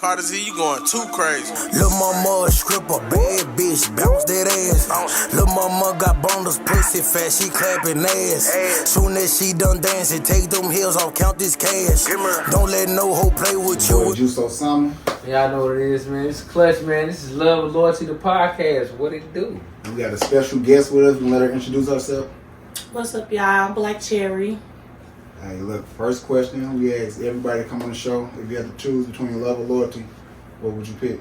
Carter Z, you going too crazy. Lil' mama a stripper, bad bitch, bounce that ass. Lil' mama got bonus, pussy fat, she clapping ass. Soon as she done dancing, take them heels off, count this cash. Don't let no hoe play with you. Juice or something. Y'all know what it is, man. It's Clutch, man. This is Love and Loyalty, the podcast. What it do? We got a special guest with us. We let her introduce herself. What's up, y'all? I'm Blacc Cherri. Hey, look, first question, we asked everybody to come on the show. If you had to choose between love or loyalty, what would you pick?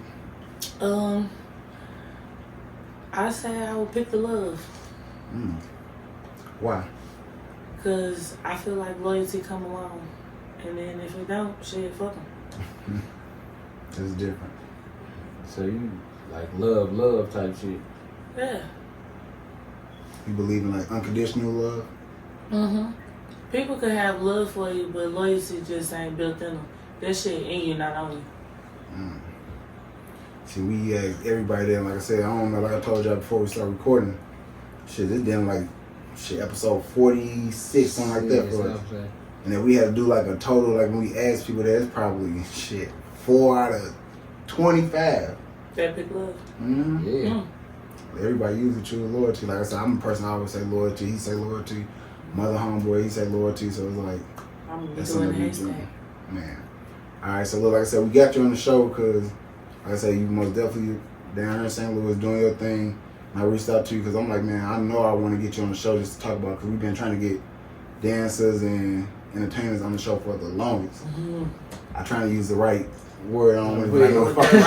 I say I would pick the love. Why? Because I feel like loyalty come along. And then if it don't, shit, fuck them. It's different. So you like love type shit. Yeah. You believe in like unconditional love? Mm-hmm. People could have love for you, but loyalty just ain't built in them. That shit in you, not on you. See, we asked everybody there, like I said, I don't know, like I told y'all before we started recording, shit, this damn like, episode 46, something like that for us. And then we had to do like a total, like when we asked people that, it's probably, 4 out of 25. That pick love. Mm-hmm. Yeah. Mm. Everybody usually choose loyalty. Like I said, I'm a person I always say loyalty. He say loyalty. Mother homeboy, he say loyalty. So it's like I'm that's doing something the we do. hashtag. Man. All right. So look, like I said, we got you on the show because, like I said, you most definitely down here in St. Louis doing your thing. And I reached out to you because I'm like, man, I know I want to get you on the show just to talk about because we've been trying to get dancers and entertainers on the show for the longest. Mm-hmm. I trying to use the right word. I don't want to The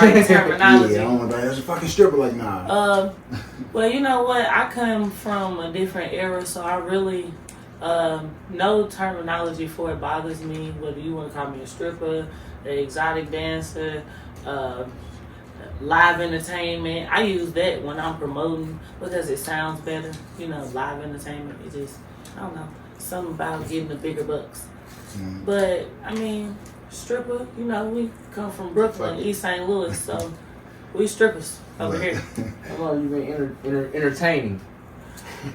right terminology. Yeah, I don't want to be that's a fucking stripper. Like, nah. Well, you know what? I come from a different era, so I really no terminology for it bothers me. Whether you want to call me a stripper, an exotic dancer, live entertainment, I use that when I'm promoting because it sounds better. You know, live entertainment. It just, I don't know, something about getting the bigger bucks. But I mean, stripper. You know, we come from Brooklyn, East St. Louis, so we strippers over here. How long you been entertaining?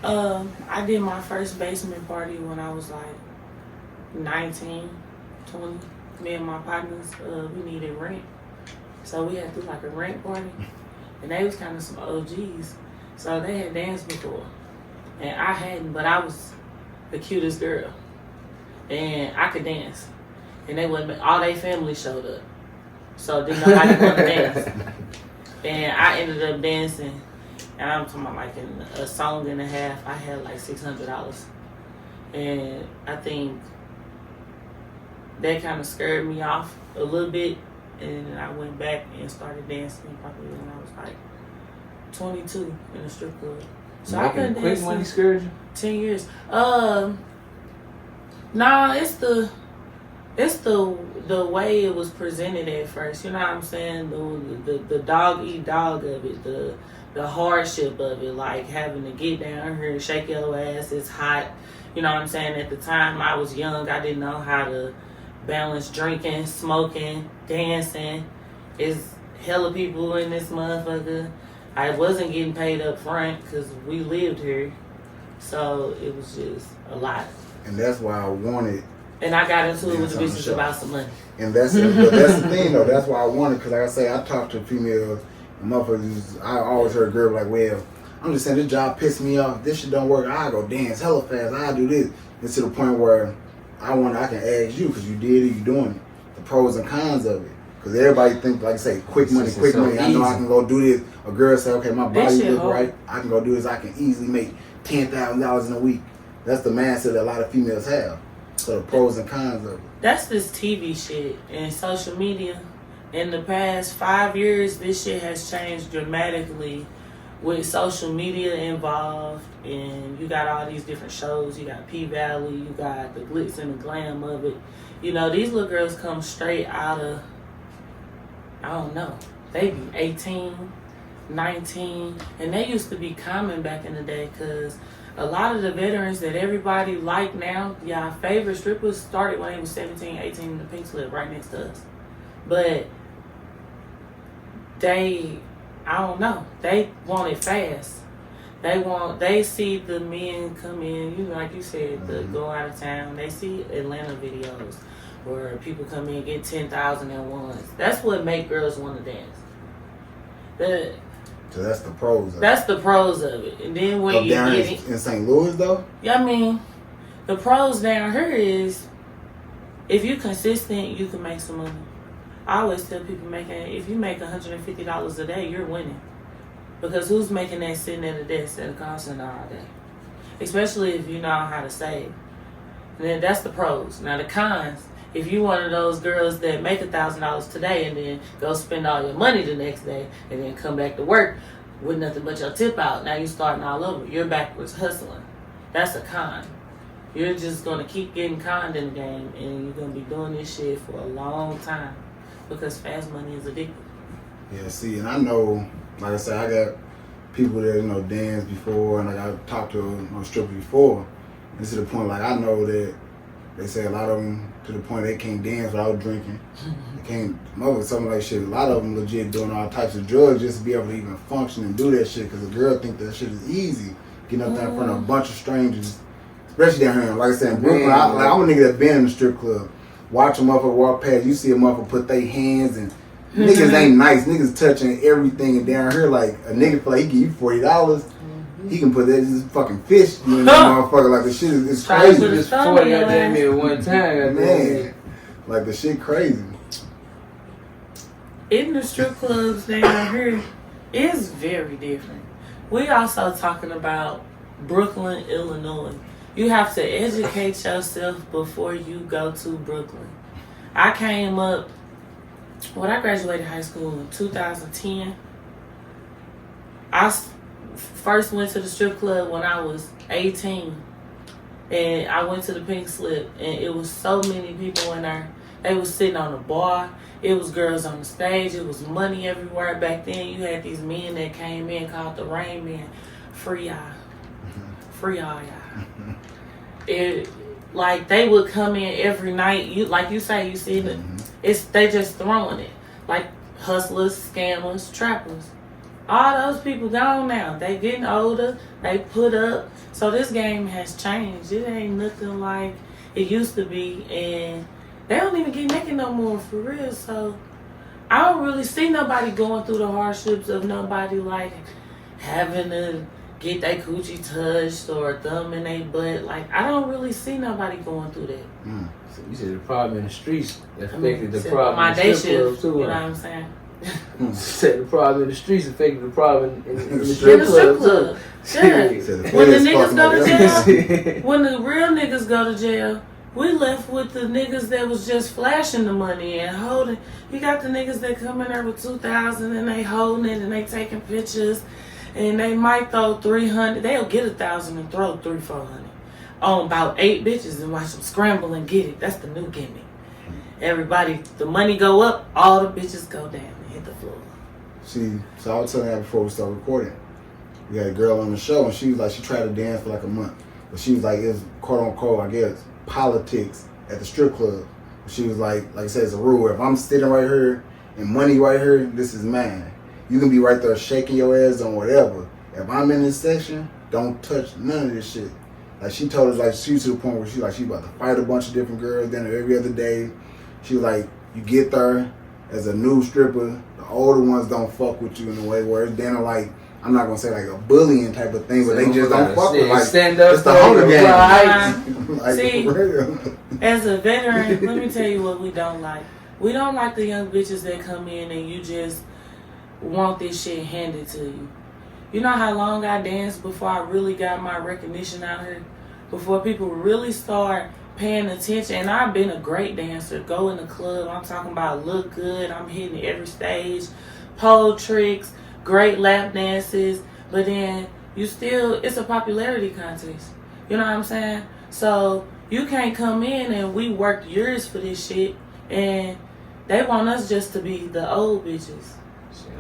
I did my first basement party when I was like 19, 20. Me and my partners, we needed rent. So we had to do like a rent party. And they was kind of some OGs. So they had danced before. And I hadn't, but I was the cutest girl. And I could dance. And they wasn't, all their family showed up. So didn't nobody want to dance. And I ended up dancing. And I'm talking about like in a song and a half, I had like $600. And I think that kind of scared me off a little bit. And I went back and started dancing probably when I was like 22 in a strip club. So I've been dancing. Quick money scared you? 10 years. Nah, it's the way it was presented at first. You know what I'm saying? The dog eat dog of it, the hardship of it, like having to get down here and shake your ass. It's hot. You know what I'm saying? At the time I was young, I didn't know how to balance drinking, smoking, dancing. It's hella people in this motherfucker. I wasn't getting paid up front because we lived here. So it was just a lot. And that's why I wanted. And I got into it with the bitches about some money. And that's the thing though. That's why I wanted, because like I say, I talked to females and motherfuckers. I always heard a girl like, well, I'm just saying this job pissed me off. This shit don't work. I go dance hella fast. I do this. It's to the point where I can ask you because you did it, you doing it. The pros and cons of it. Because everybody think, like I say, quick money. I know I can go do this. A girl say, okay, my body look right. I can go do this. I can easily make $10,000 in a week. That's the mindset that a lot of females have. So the pros and cons of it. That's this TV shit and social media. In the past 5 years, this shit has changed dramatically with social media involved. And you got all these different shows. You got P-Valley. You got the glitz and the glam of it. You know, these little girls come straight out of, I don't know, they be 18, 19. And they used to be common back in the day because a lot of the veterans that everybody like now, y'all favorite strippers started when they was 17, 18 in the pink slip right next to us. But they, I don't know, they want it fast. They see the men come in, you know, like you said, the go out of town. They see Atlanta videos where people come in and get 10,000 at once. That's what make girls want to dance. So that's the pros of it. That's the pros of it. And then when you down get it, in St. Louis though? yeah, I mean, the pros down here is if you consistent, you can make some money. I always tell people if you make $150 a day, you're winning. Because who's making that sitting at a desk at a call center all day? Especially if you know how to save. And then that's the pros. Now the cons, if you one of those girls that make $1,000 today and then go spend all your money the next day and then come back to work with nothing but your tip out, now you're starting all over. You're backwards hustling. That's a con. You're just going to keep getting conned in the game and you're going to be doing this shit for a long time because fast money is addictive. Yeah, see, and I know, like I said, I got people that, dance before and I talked to a stripper before. And to the point, like, I know that they say a lot of them, to the point they can't dance without drinking. They can't smoke something like shit. A lot of them legit doing all types of drugs just to be able to even function and do that shit because a girl think that shit is easy. Getting up there in front of a bunch of strangers, especially down here. Like I said, in Brooklyn, I'm a nigga that been in the strip club. Watch a motherfucker walk past, you see a motherfucker put their hands and niggas ain't nice. Niggas touching everything, and down here, like, a nigga feel like he give you $40. He can put that just fucking fish in that motherfucker. Like, the shit is crazy. Just 40 goddamn me at one time. Man, like, the shit crazy. In the strip clubs down here, it's very different. We also talking about Brooklyn, Illinois. You have to educate yourself before you go to Brooklyn. I came up, when I graduated high school in 2010, I first went to the strip club when I was 18. And I went to the Pink Slip, and it was so many people in there. They was sitting on the bar. It was girls on the stage. It was money everywhere. Back then, you had these men that came in called the Rain Men. Free y'all. Free all y'all. It, like, they would come in every night. You, like you say, you see it. They just throwing it. Like hustlers, scammers, trappers. All those people gone now. They getting older. They put up. So this game has changed. It ain't nothing like it used to be. And they don't even get naked no more for real. So I don't really see nobody going through the hardships of nobody like having to get their coochie touched or a thumb in their butt. Like, I don't really see nobody going through that. So you said the problem in the streets affected the problem my in the day strip club shift, too. you know what I'm saying? You said the problem in the streets affected the problem in the In strip the strip club club. too. Yeah. When the niggas go to jail, when the real niggas go to jail, we left with the niggas that was just flashing the money and holding. You got the niggas that come in there with 2,000 and they holding it and they taking pictures and they might throw 300. They'll get 1,000 and throw 300-400 on about 8 bitches and watch them scramble and get it. That's the new gimmick. Everybody, the money go up, all the bitches go down and hit the floor. See, so I was telling you before we started recording. We had a girl on the show and she was like, she tried to dance for like a month. But she was like, it's quote unquote, I guess, politics at the strip club. She was like I said, it's a rule. If I'm sitting right here and money right here, this is mine. You can be right there shaking your ass on whatever. If I'm in this section, don't touch none of this shit. Like, she told us, like, she was to the point where she about to fight a bunch of different girls then every other day. She was like, you get there as a new stripper, the older ones don't fuck with you in a way where it's then like, I'm not gonna say like a bullying type of thing, but they just don't fuck with like stand up. It's the Hunger Games. Like, see, as a veteran, let me tell you what we don't like. We don't like the young bitches that come in and you just want this shit handed to you. You know how long I danced before I really got my recognition out here? Before people really start paying attention. And I've been a great dancer. Go in the club. I'm talking about look good. I'm hitting every stage. Pole tricks. Great lap dances. But then you still, it's a popularity contest. You know what I'm saying? So you can't come in and we worked years for this shit. And they want us just to be the old bitches.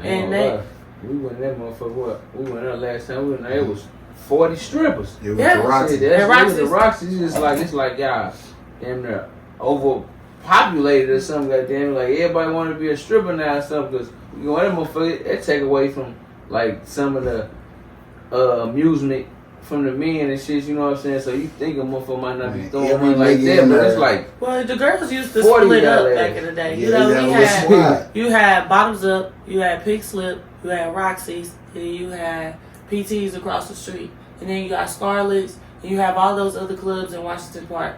And they... We went that motherfucker, what? We went there last time. We went there, it was 40 strippers. It was the Roxy. The Roxy. It's like y'all damn near overpopulated or something. Goddamn, like everybody want to be a stripper now or something. Because you know that motherfucker, that take away from like some of the amusement from the men and shit, you know what I'm saying? So you think a motherfucker might not be Man, throwing every money like nigga that, in but there- it's like, Well, the girls used to 40 split up got back ass. in the day. Yeah, You know, that we was had squad. you had Bottoms Up, you had Pig Slip, you had Roxy's, and you had PTs across the street, and then you got Scarlett's, and you have all those other clubs in Washington Park.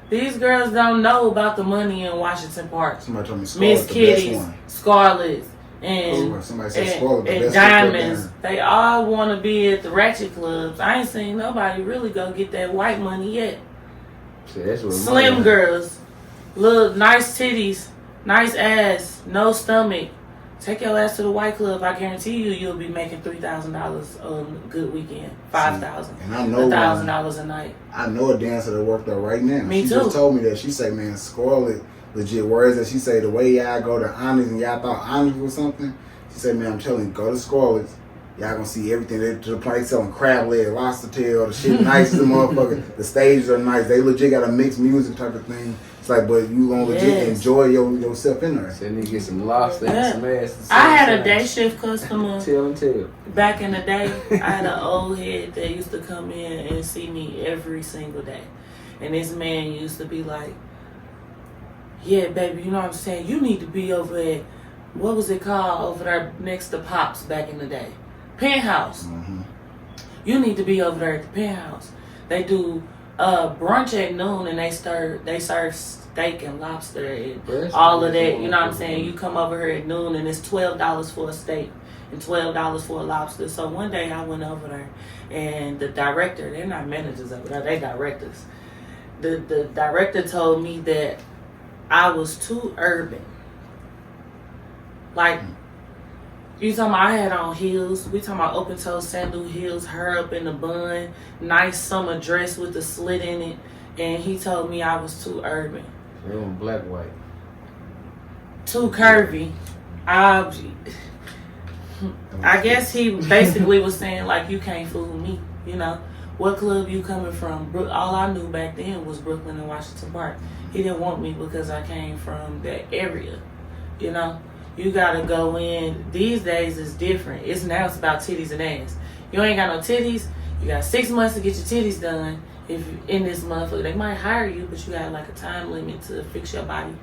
These girls don't know about the money in Washington Park. Somebody told me Miss Scarlett's the best Kitty's, one. Scarlett's, and Somebody said Scarlett's the and best strip club Diamonds. down They all want to be at the ratchet clubs. I ain't seen nobody really go get that white money yet. shit, that's what Slim money- girls, little nice titties, nice ass, no stomach. Take your ass to the white club. I guarantee you'll be making $3,000 on a good weekend. $5,000, And I know $1,000 a night. I know a dancer that worked there right now. Me she too. just told me that. She say, man, Scarlett legit. Whereas that she say the way y'all go to Onyx and y'all thought Onyx was something. She said, man, I'm telling you, go to Scarlett's. Y'all gonna see everything. They to the place selling crab leg, lobster tail, the shit nice as a motherfucker. The stages are nice. They legit got a mixed music type of thing. It's like, but you gonna legit Yes. enjoy yourself in there. Said nigga get some lobster Yeah. and some ass. at the I same had a time. day shift customer Tell and tell. back in the day. I had an old head that used to come in and see me every single day. And this man used to be like, yeah, baby, you know what I'm saying? You need to be over at, what was it called over there next to Pops back in the day? Penthouse. Mm-hmm. You need to be over there at the Penthouse. They do brunch at noon and they serve steak and lobster and all of that. You know what I'm saying? You come over here at noon and it's $12 for a steak and $12 for a lobster. So one day I went over there and the director, they're not managers over there, they directors. The director told me that I was too urban. Like, you talking about I had on heels. We talking about open toe sandal heels, her up in the bun, nice summer dress with the slit in it. And he told me I was too urban. They on black white. Too curvy. I guess he basically was saying, like, you can't fool me. You know, what club you coming from? All I knew back then was Brooklyn and Washington Park. He didn't want me because I came from that area. You know, you gotta go in. These days it's different. It's about titties and ass. You ain't got no titties. You got 6 months to get your titties done. If you in this motherfucker, they might hire you, but you got like a time limit to fix your body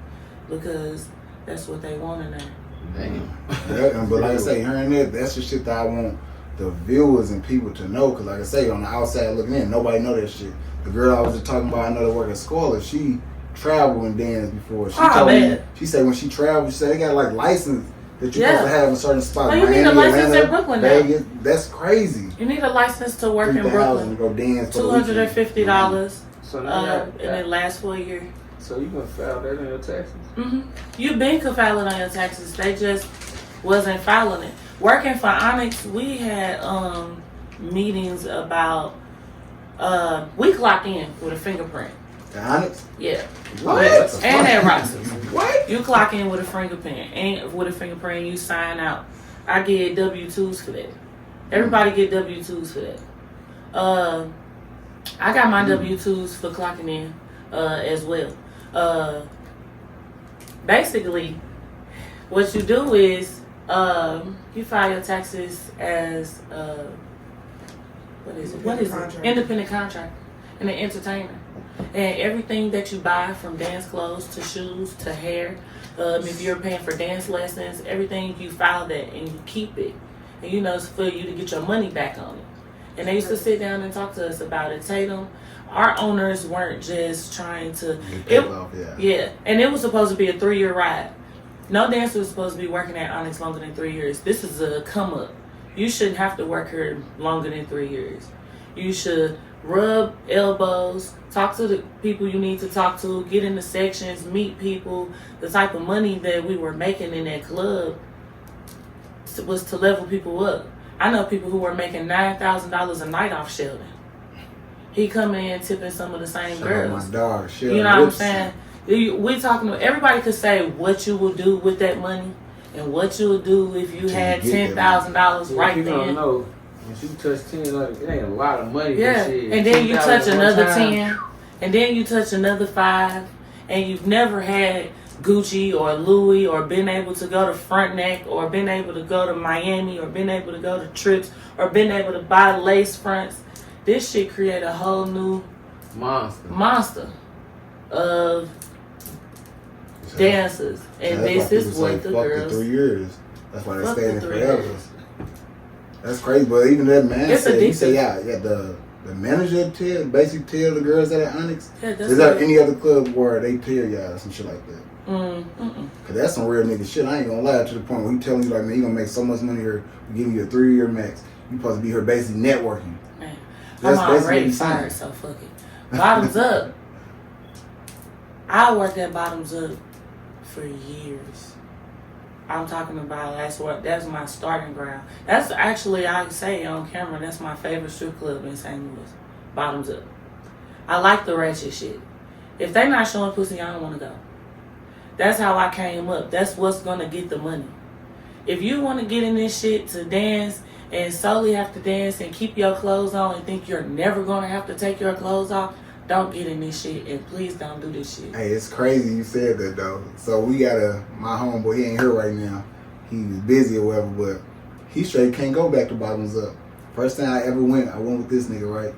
because that's what they want in there. Damn. Yeah, but like I say, hearing that, that's the shit that I want the viewers and people to know. Cause like I say, on the outside looking in, nobody know that shit. The girl I was just talking about, I know that work at Scarlett, she traveled and danced before. She told me, she said when she traveled, she said they got like license that you're supposed to have in certain spots. Well, you need a license in Brooklyn now. Vegas, that's crazy. You need a license to work in $3,000 Brooklyn. to go dance for the weekend. $250. So now And it lasts for a year. so you can file that in your taxes? You been filing on your taxes. They just wasn't filing it. Working for Onyx, we had meetings about we clock in with a fingerprint. The Onyx? Yeah. What? And at Roxas. What? You clock in with a fingerprint. And with a fingerprint, you sign out. I get W-2s for that. Everybody get W-2s for that. I got my W-2s for clocking in as well. Basically, what you do is you file your taxes as what is it? Independent contractor and an entertainer. And everything that you buy, from dance clothes to shoes to hair, if you're paying for dance lessons, everything, you file that and you keep it. And you know it's for you to get your money back on it. And they used to sit down and talk to us about it. Tatum, our owners weren't just trying to. Yeah, and it was supposed to be a 3-year ride. No dancer was supposed to be working at Onyx longer than 3 years. This is a come up. You shouldn't have to work here longer than 3 years. You should rub elbows, talk to the people you need to talk to, get in the sections, meet people. The type of money that we were making in that club was to level people up. I know people who were making $9,000 a night off Sheldon. He coming in tipping some of the same girls. My dog, Sheldon. You know what I'm saying? We talking to everybody could say what you will do with that money and what you would do if you had $10,000 right you don't then. know. Once you touch 10, like, it ain't a lot of money. Yeah, for shit. and then you touch 10,000 another one time. 10, and then you touch another 5, and you've never had Gucci or Louis or been able to go to Frontenac or been able to go to Miami or been able to go to trips or been able to buy lace fronts. this shit create a whole new monster of dancers, and this is what the girls. 3 years. That's why they Fuck stayed the in 3 forever. years. That's crazy, but even that man It's said, he said, addictive. the manager basically tell the girls that at Onyx. Yeah, that's Is there what- any other club where they tell y'all some shit like that? Mm-mm. Cause that's some real nigga shit. I ain't gonna lie, to the point where he telling you like, man, you gonna make so much money here. We giving you a 3-year max. You supposed to be here basically networking. Man, That's I'm basically what already he's saying. fired, so fuck it. Bottoms up. I worked at Bottoms Up for years. I'm talking about that's my starting ground. That's actually, I can say on camera, that's my favorite strip club in St. Louis. Bottoms Up. I like the ratchet shit. If they not showing pussy, I don't want to go. That's how I came up. That's what's going to get the money. If you want to get in this shit to dance and solely have to dance and keep your clothes on and think you're never going to have to take your clothes off, don't get in this shit, and please don't do this shit. Hey, it's crazy you said that though. So we got my homeboy, he ain't here right now. He was busy or whatever, but he straight can't go back to Bottoms Up. First time I ever went, I went with this nigga, right?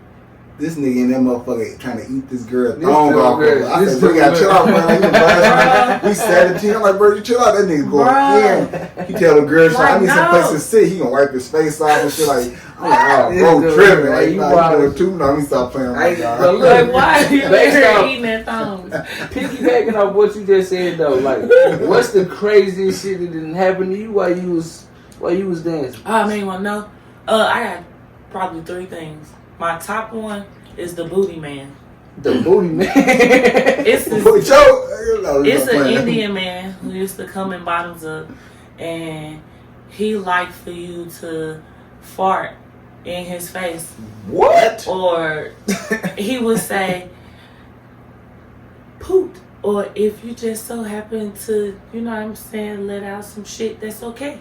This nigga and that motherfucker trying to eat this girl thong off. I said, bro, you gotta chill out, bro. Like, we 17. I'm like, bro, you chill out. That nigga going in. He tell the girl, I need some place to sit. He gonna wipe his face off and shit. Like, I'm like, oh, bro, tripping. Like, you doing too? No, let me stop playing with my But look, Like, why are you based here off- eating that thongs? Piggybacking off what you just said though, like, what's the craziest shit that didn't happen to you while you was dancing? I mean, well, no. I got probably 3 things. My top one is the booty man. The booty man. It's this, Boy, Joe, it's an Indian man who used to come in Bottoms Up, and he liked for you to fart in his face. What? Or he would say, poot. Or if you just so happen to, you know what I'm saying, let out some shit, that's okay.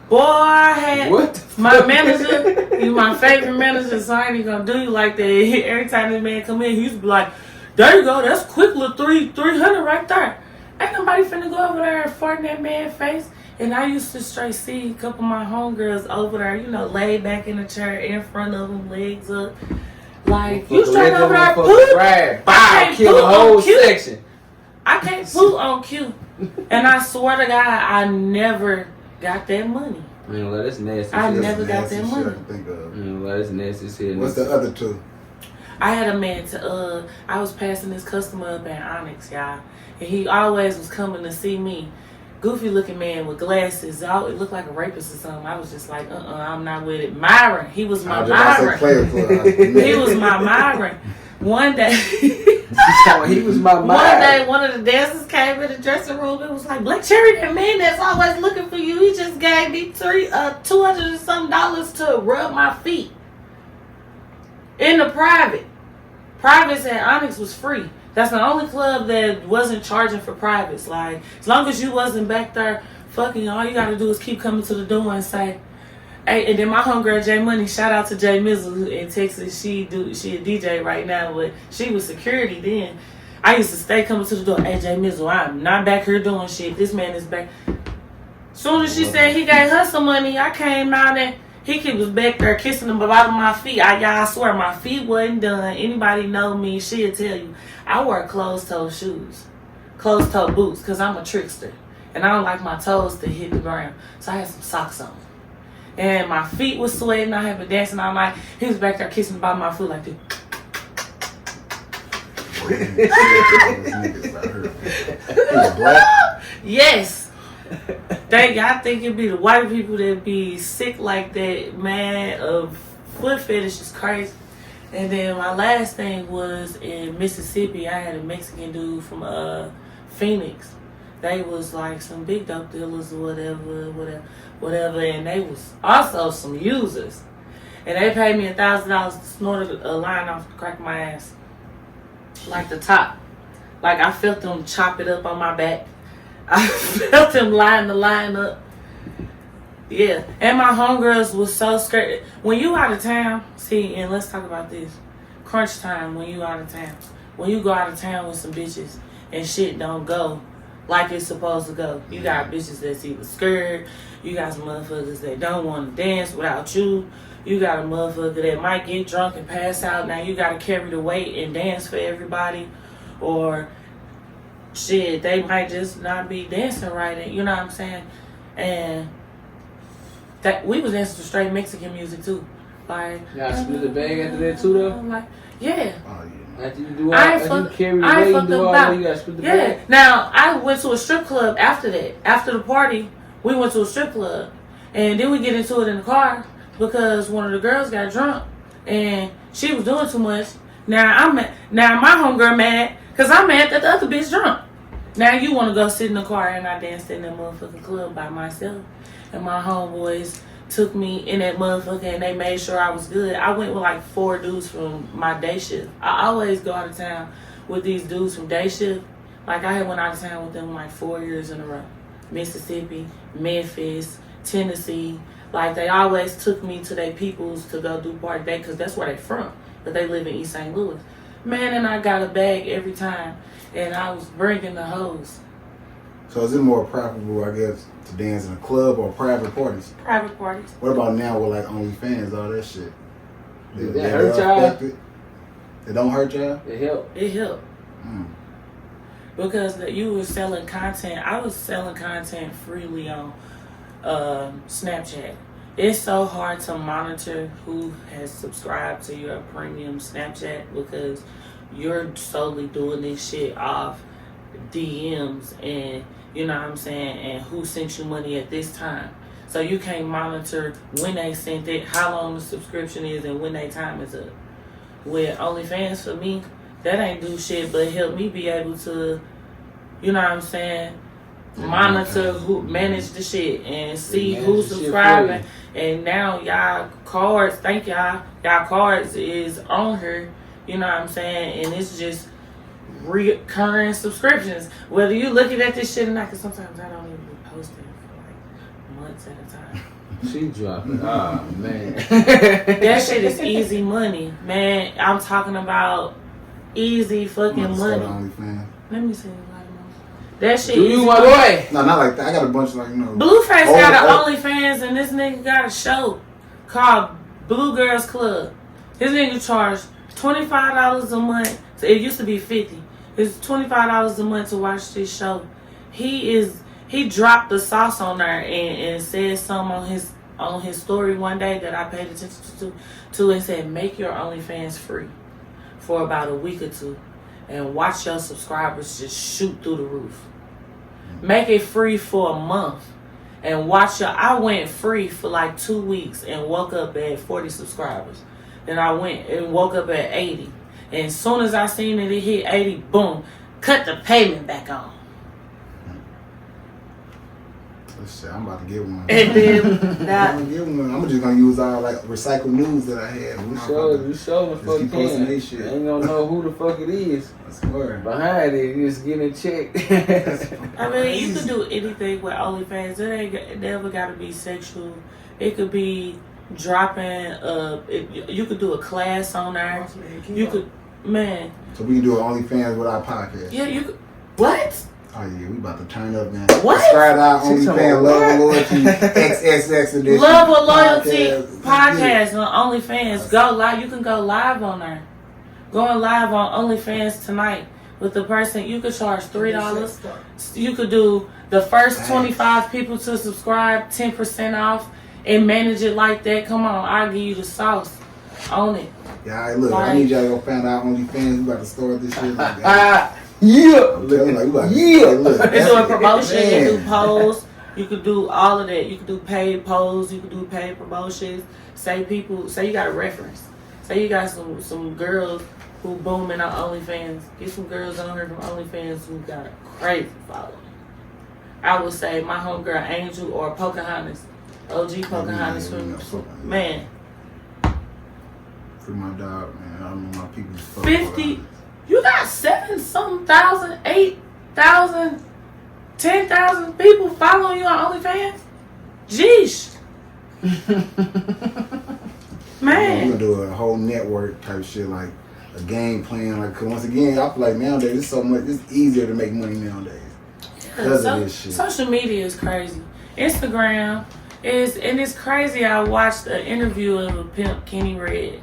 Boy, I had What? my manager, he's my favorite manager, so I ain't even gonna do you like that. Every time this man come in, he used to be like, there you go, that's quick little 300 right there. Ain't nobody finna go over there and fart in that man's face. And I used to straight see a couple of my homegirls over there, you know, laid back in the chair in front of them, legs up. Like, you straight over there, poop. Right. I Bow, can't kill the poop whole on cue. section. I can't poop on cue. And I swear to God, I never got that money. Man, well, that's nasty. I shit. never got Nasty that shit money. I can think of. Man, well, that's nasty shit. What's the other 2? I had a man to I was passing this customer up at Onyx, y'all, and he always was coming to see me. Goofy looking man with glasses. It looked like a rapist or something. I was just like, I'm not with it. Myron, he was my Myron. He was my Myron. One day, he was my mind. one day, one of the dancers came in the dressing room and was like, Blacc Cherri, that man that's always looking for you, he just gave me $200 and some to rub my feet. In the private. Privates at Onyx was free. That's the only club that wasn't charging for privates. Like, as long as you wasn't back there fucking, all you gotta do is keep coming to the door and say, hey, and then my homegirl J Money, shout out to J Mizzle in Texas. She a DJ right now, but she was security then. I used to stay coming to the door. Hey, J Mizzle, I'm not back here doing shit. This man is back. Soon as she said he gave her some money, I came out and he was back there kissing the bottom of my feet. I swear my feet wasn't done. Anybody know me, she'll tell you. I wear closed-toe shoes, closed-toe boots, because I'm a trickster. And I don't like my toes to hit the ground. So I had some socks on. And my feet was sweating. I had been dancing all night. He was back there kissing the bottom of my foot like this. Yes. I think it'd be the white people that be sick like that, man, of foot fetish is crazy. And then my last thing was in Mississippi. I had a Mexican dude from Phoenix. They was like some big dope dealers or whatever, and they was also some users. And they paid me $1,000 to snort a line off the crack of my ass. Like the top. Like I felt them chop it up on my back. I felt them line the line up. Yeah. And my homegirls was so scared. When you out of town, see, and let's talk about this. Crunch time when you out of town. When you go out of town with some bitches and shit don't go like it's supposed to go. You got bitches that's either scared. You got some motherfuckers that don't want to dance without you. You got a motherfucker that might get drunk and pass out. Now you got to carry the weight and dance for everybody. Or shit, they might just not be dancing right. And you know what I'm saying? And that we was dancing to straight Mexican music too. Like, y'all split the bag after that too though? like, yeah. Oh, yeah. After you do all, after you carry the weight and do all that, you gotta split the bag. Now, I went to a strip club after that. After the party, we went to a strip club. And then we get into it in the car because one of the girls got drunk and she was doing too much. Now my homegirl mad because I'm mad that the other bitch drunk. Now you want to go sit in the car and I danced in that motherfucking club by myself. And my homeboys took me in that motherfucker and they made sure I was good. I went with like 4 dudes from my day shift. I always go out of town with these dudes from day shift. Like I had went out of town with them like 4 years in a row. Mississippi, Memphis, Tennessee. Like they always took me to their peoples to go do party day because that's where they from. But they live in East St. Louis. Man, and I got a bag every time. And I was bringing the hoes. So is it more preferable, I guess, to dance in a club or private parties? Private parties. What about now with like OnlyFans, all that shit? Did that hurt y'all? It don't hurt y'all? It helped. It helped. Because you were selling content. I was selling content freely on Snapchat. It's so hard to monitor who has subscribed to your premium Snapchat because you're solely doing this shit off DMs and you know what I'm saying, and who sent you money at this time. So you can't monitor when they sent it, how long the subscription is, and when their time is up. With OnlyFans, for me, that ain't do shit but help me be able to, you know what I'm saying, monitor who manage the shit and see who's subscribing. And now y'all cards, thank y'all cards is on her, you know what I'm saying, and it's just recurring subscriptions. Whether you looking at this shit or not, because sometimes I don't even be posting for like months at a time. She dropping. Oh man. That shit is easy money, man. I'm talking about easy fucking money. Let me see. That shit. Do you, my boy? No, not like that. I got a bunch of like, you know. Blueface got an OnlyFans and this nigga got a show called Blue Girls Club. This nigga charged $25 a month. It used to be $50. It's $25 a month to watch this show. He dropped the sauce on there and said something on his story one day that I paid attention to and said, make your OnlyFans free for about a week or two and watch your subscribers just shoot through the roof. Make it free for a month and watch I went free for like 2 weeks and woke up at 40 subscribers. Then I went and woke up at 80. And as soon as I seen it hit 80, boom, cut the payment back on. Shit, I'm about to get one. And then I'm gonna get one. I'm just gonna use all like recycled news that I had. You show the fuck keep posting this shit. Ain't gonna know who the fuck it is. I swear. Behind it, you just getting checked. I mean, you can do anything with OnlyFans. It never gotta be sexual. It could be dropping you could do a class on there. You could, man. So we can do an OnlyFans with our podcast. Yeah, you could. What? Oh yeah, we about to turn up, man. What? Subscribe to our OnlyFans Love and Loyalty XXX edition. Love or Loyalty podcast on OnlyFans. Go live. You can go live on there. Going live on OnlyFans tonight with the person. You could charge $3. You could do the first 25 people to subscribe 10% off and manage it like that. Come on, I'll give you the sauce on it. Yeah, all right, look, I need y'all to go find out OnlyFans. We about to start this shit. Like Yeah. Look, Yeah. It's doing promotion. You do polls. You could do all of that. You could do paid polls. You could do paid promotions. Say you got a reference. Say you got some girls who booming on OnlyFans. Get some girls on here from OnlyFans who got a crazy following. I would say my homegirl Angel or Pocahontas. OG Pocahontas from man. Free my dog, man. I don't know my people's 50. You got 7,000, 8,000, 10,000 people following you on OnlyFans? Jeez. Man. We're gonna do a whole network type shit, like a game plan. Like, cause once again, I feel like nowadays it's so much. It's easier to make money nowadays. because of this shit. Social media is crazy. Instagram is, and it's crazy. I watched an interview of a pimp, Kenny Red.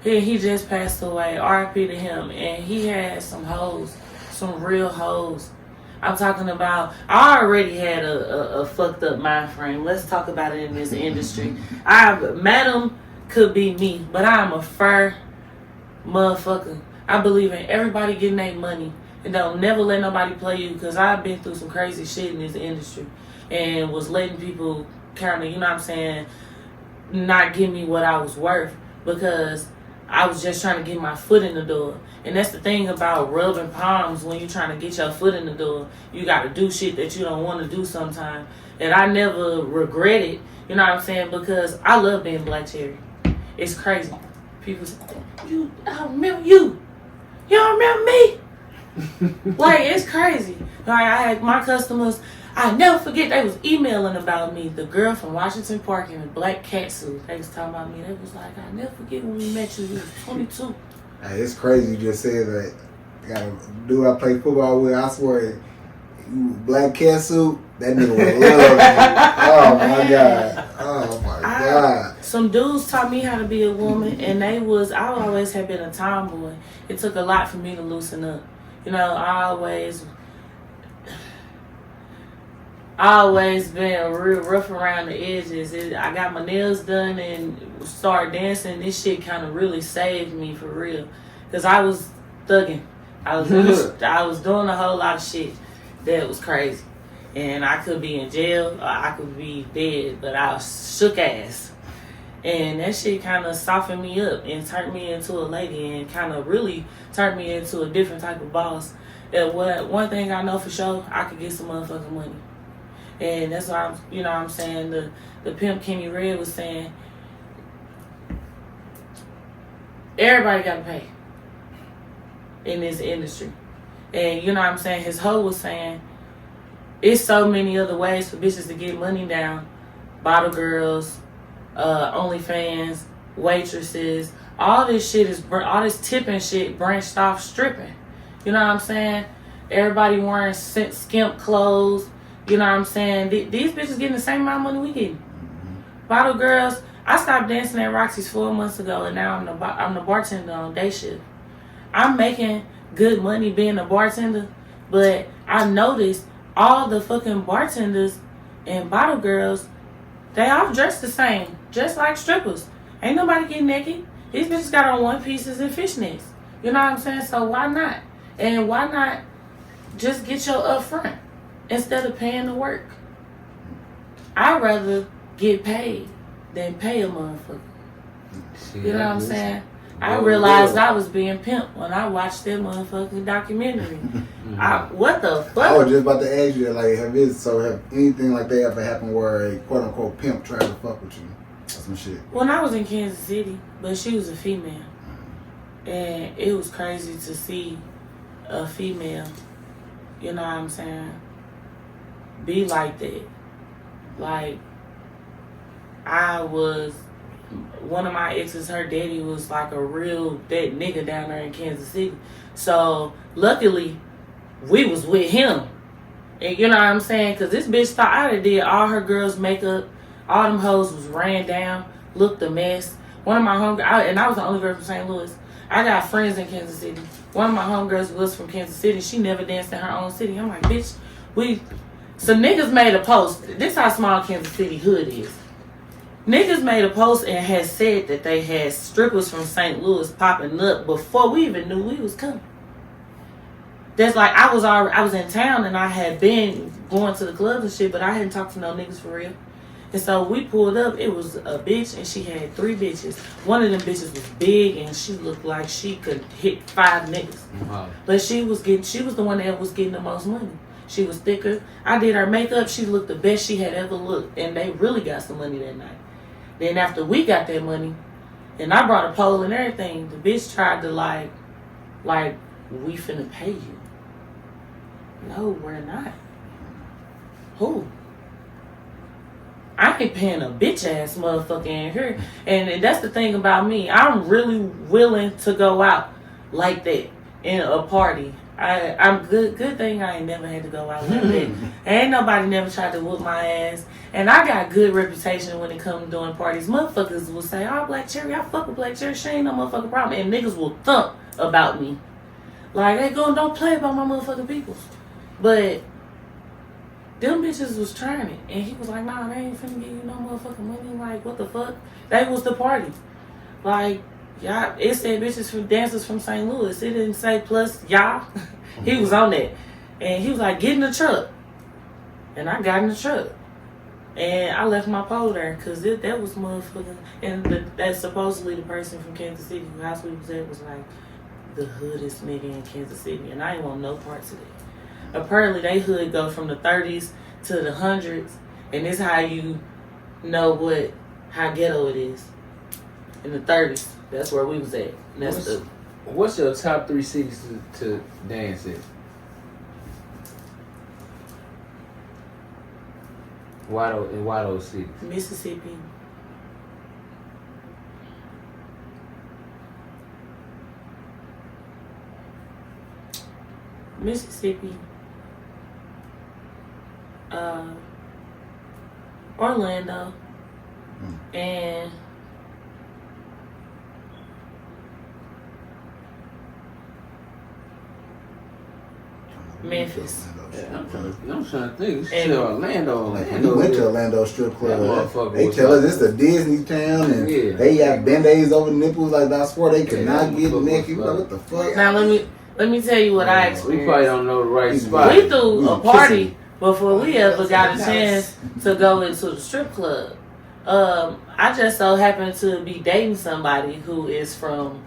He just passed away. R.I.P. to him. And he had some hoes, some real hoes. I'm talking about, I already had a fucked up mind frame. Let's talk about it in this industry. Madam could be me, but I'm a fair motherfucker. I believe in everybody getting their money. And don't never let nobody play you, because I've been through some crazy shit in this industry. And was letting people kind of, you know what I'm saying, not give me what I was worth. Because I was just trying to get my foot in the door. And that's the thing about rubbing palms when you're trying to get your foot in the door. You got to do shit that you don't want to do sometimes. And I never regret it, you know what I'm saying? Because I love being Blacc Cherri. It's crazy. People say, I remember you. You don't remember me? Like, it's crazy. Like, I had my customers, I never forget, they was emailing about me. The girl from Washington Park in a black cat suit. They was talking about me. They was like, I never forget when we met you. You was 22. Hey, it's crazy you just said that. Got a dude I play football with, I swear, black cat suit, that nigga would love me. Oh my God. Oh my God. Some dudes taught me how to be a woman, and I always have been a tomboy. It took a lot for me to loosen up. You know, I always been real rough around the edges. I got my nails done and started dancing. This shit kind of really saved me for real, because I was thugging. I was doing a whole lot of shit that was crazy, and I could be in jail or I could be dead, but I was shook ass. And that shit kind of softened me up and turned me into a lady, and kind of really turned me into a different type of boss. That one thing I know for sure, I could get some motherfucking money. And that's why you know what I'm saying, the pimp Kenny Red was saying, everybody gotta pay in this industry. And you know what I'm saying, his hoe was saying, it's so many other ways for bitches to get money down. Bottle girls, OnlyFans, waitresses, all this tipping shit branched off stripping. You know what I'm saying? Everybody wearing skimp clothes. You know what I'm saying? These bitches getting the same amount of money we getting. Bottle girls, I stopped dancing at Roxy's 4 months ago, and now I'm the bartender on day shift. I'm making good money being a bartender, but I noticed all the fucking bartenders and bottle girls, they all dress the same, just like strippers. Ain't nobody getting naked. These bitches got on one pieces and fishnets. You know what I'm saying? So why not? And why not just get your upfront instead of paying to work? I'd rather get paid than pay a motherfucker. You know what I'm saying? I realized I was being pimped when I watched that motherfucking documentary. What the fuck? I was just about to ask you, like, have anything like that ever happened where a quote unquote pimp tried to fuck with you? Or some shit. When I was in Kansas City, but she was a female. And it was crazy to see a female, you know what I'm saying, be like that. Like, one of my exes, her daddy was like a real dead nigga down there in Kansas City. So, luckily, we was with him. And you know what I'm saying? Because this bitch thought I did all her girls' makeup. All them hoes was ran down, looked a mess. One of my homegirls, and I was the only girl from St. Louis. I got friends in Kansas City. One of my homegirls was from Kansas City. She never danced in her own city. I'm like, bitch, so niggas made a post. This how small Kansas City hood is. Niggas made a post and had said that they had strippers from St. Louis popping up before we even knew we was coming. That's like, I was in town and I had been going to the clubs and shit, but I hadn't talked to no niggas for real. And so we pulled up. It was a bitch, and she had 3 bitches. One of them bitches was big, and she looked like she could hit 5 niggas. Wow. But she was the one that was getting the most money. She was thicker. I did her makeup. She looked the best she had ever looked, and they really got some money that night. Then after we got that money, and I brought a pole and everything, the bitch tried to like, we finna pay you. No, we're not. Who? I ain't paying a bitch ass motherfucker in here. And that's the thing about me. I'm really willing to go out like that in a party. I'm good thing I ain't never had to go out like that. Ain't nobody never tried to whoop my ass. And I got good reputation when it comes to doing parties. Motherfuckers will say, oh, Blacc Cherri, I fuck with Blacc Cherri. She ain't no motherfucking problem. And niggas will thump about me. Like, hey, don't play about my motherfucking peoples. But them bitches was trying it. And he was like, nah, they ain't finna give you no motherfucking money. Like, what the fuck? That was the party. Like, y'all, it said bitches from dancers from St. Louis. It didn't say plus y'all. He was on that. And he was like, get in the truck. And I got in the truck. And I left my pole there because that was motherfucking. And that's supposedly the person from Kansas City who house we was at was like the hoodest nigga in Kansas City. And I ain't want no parts of that. Apparently, they hood go from the 30s to the 100s. And this how you know how ghetto it is. In the 30s. That's where we was at. And that's what's your top 3 cities to dance in? Why those cities? Mississippi. Mississippi. Orlando. And Memphis. Yeah, I'm trying to think. It's Orlando. We went to Orlando strip club. They was tell us it's the Disney town, and they got band-aids over the nipples like I swear they could not get naked. Like, what the fuck? Now let me tell you what I experienced. We probably don't know the right spot. We threw a party before we ever got a chance to go into the strip club. I just so happened to be dating somebody who is from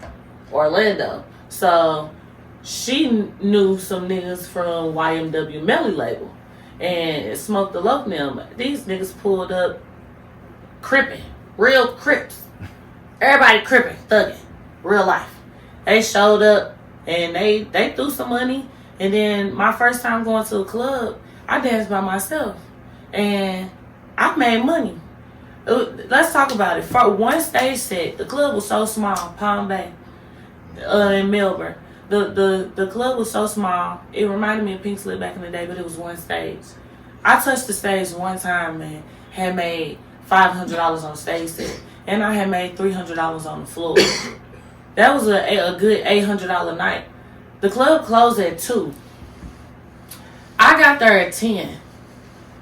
Orlando, so she knew some niggas from YMW Melly label and smoked the loaf them. These niggas pulled up crippin', real crips. Everybody crippin', thuggin', real life. They showed up and they threw some money. And then my first time going to a club, I danced by myself and I made money. Let's talk about it. For one stage set, the club was so small, Palm Bay, in Melbourne. The club was so small. It reminded me of Pink Slip back in the day, but it was one stage. I touched the stage one time, man. Had made $500 on stage set, and I had made $300 on the floor. That was a good $800 night. The club closed at 2. I got there at 10.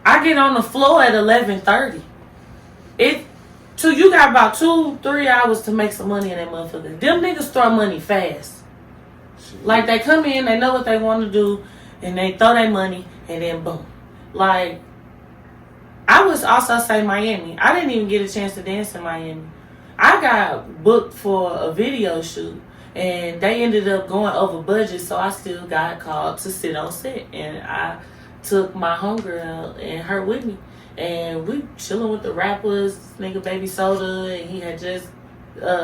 I get on the floor at 11:30. You got about 2-3 hours to make some money in that motherfucker. Them niggas throw money fast. Like, they come in, they know what they want to do, and they throw their money, and then boom. Like, I would also say Miami. I didn't even get a chance to dance in Miami. I got booked for a video shoot, and they ended up going over budget, so I still got called to sit on set. And I took my homegirl and her with me, and we chilling with the rappers, this nigga Baby Soda, and he had just,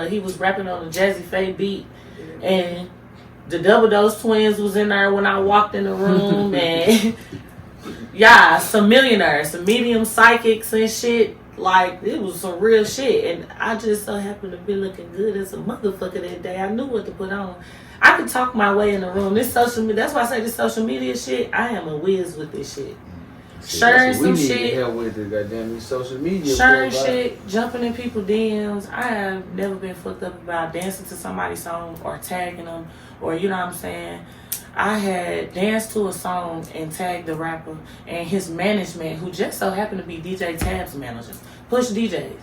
he was rapping on a Jazzy Faye beat, and the Double Dose Twins was in there when I walked in the room, and yeah, some millionaires, some medium psychics and shit. Like, it was some real shit, and I just so happened to be looking good as a motherfucker that day. I knew what to put on. I could talk my way in the room. This social media, that's why I say this social media shit, I am a whiz with this shit. Sharing some shit. Help with it, goddamn these social media. Sharing shit, jumping in people's DMs. I have never been fucked up about dancing to somebody's song or tagging them, or you know what I'm saying. I had danced to a song and tagged the rapper and his management, who just so happened to be DJ Tab's manager, Push DJs.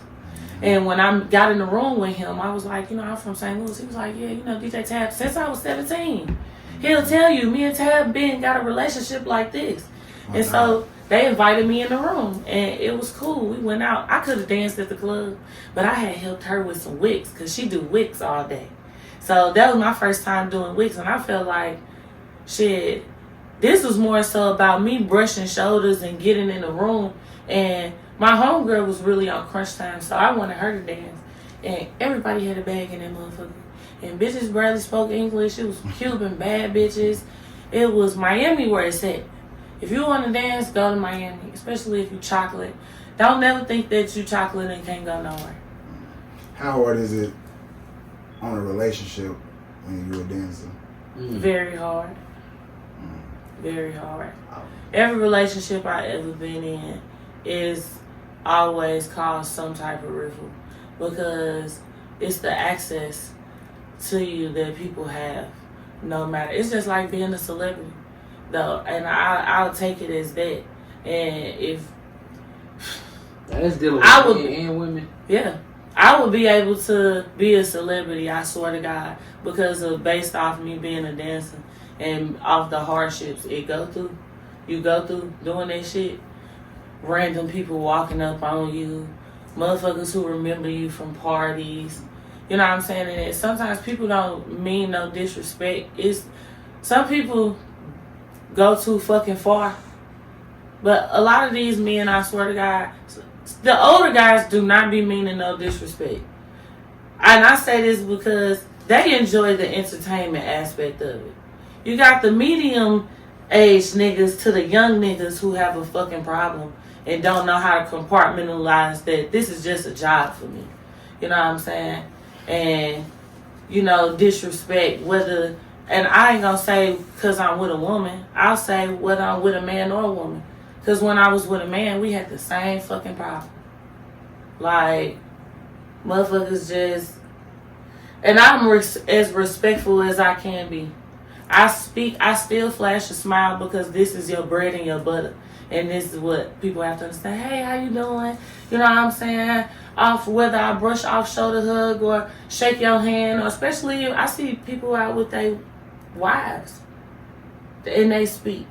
And when I got in the room with him, I was like, I'm from St. Louis. He was like, yeah, DJ Tab, since I was 17. He'll tell you, me and Tab got a relationship like this. And so they invited me in the room, and it was cool. We went out. I could have danced at the club, but I had helped her with some wigs, because she do wigs all day. So that was my first time doing wigs, and I felt like, shit, this was more so about me brushing shoulders and getting in the room. And my homegirl was really on crunch time, so I wanted her to dance. And everybody had a bag in that motherfucker. And bitches barely spoke English. It was Cuban bad bitches. It was Miami where it's at. If you want to dance, go to Miami, especially if you chocolate. Don't never think that you chocolate and can't go nowhere. How hard is it on a relationship when you're a dancer? Very hard. Very hard. Every relationship I ever been in is always caused some type of riffle because it's the access to you that people have. No matter, it's just like being a celebrity, though, and I'll take it as that. And if that's dealing with I would, men and women, yeah, I would be able to be a celebrity. I swear to God, because of based off me being a dancer and off the hardships you go through doing that shit. Random people walking up on you, motherfuckers who remember you from parties. You know what I'm saying? And sometimes people don't mean no disrespect. It's some people go too fucking far. But a lot of these men, I swear to God, the older guys do not be meaning no disrespect. And I say this because they enjoy the entertainment aspect of it. You got the medium age niggas to the young niggas who have a fucking problem and don't know how to compartmentalize that this is just a job for me. You know what I'm saying? And, you know, disrespect, whether, and I ain't gonna say because I'm with a woman, I'll say whether I'm with a man or a woman. Because when I was with a man, we had the same fucking problem. Like, motherfuckers just, and I'm as respectful as I can be. I still flash a smile because this is your bread and your butter. And this is what people have to understand. Hey, how you doing? You know what I'm saying? Off whether I brush off, shoulder hug, or shake your hand, or especially if I see people out with their wives and they speak.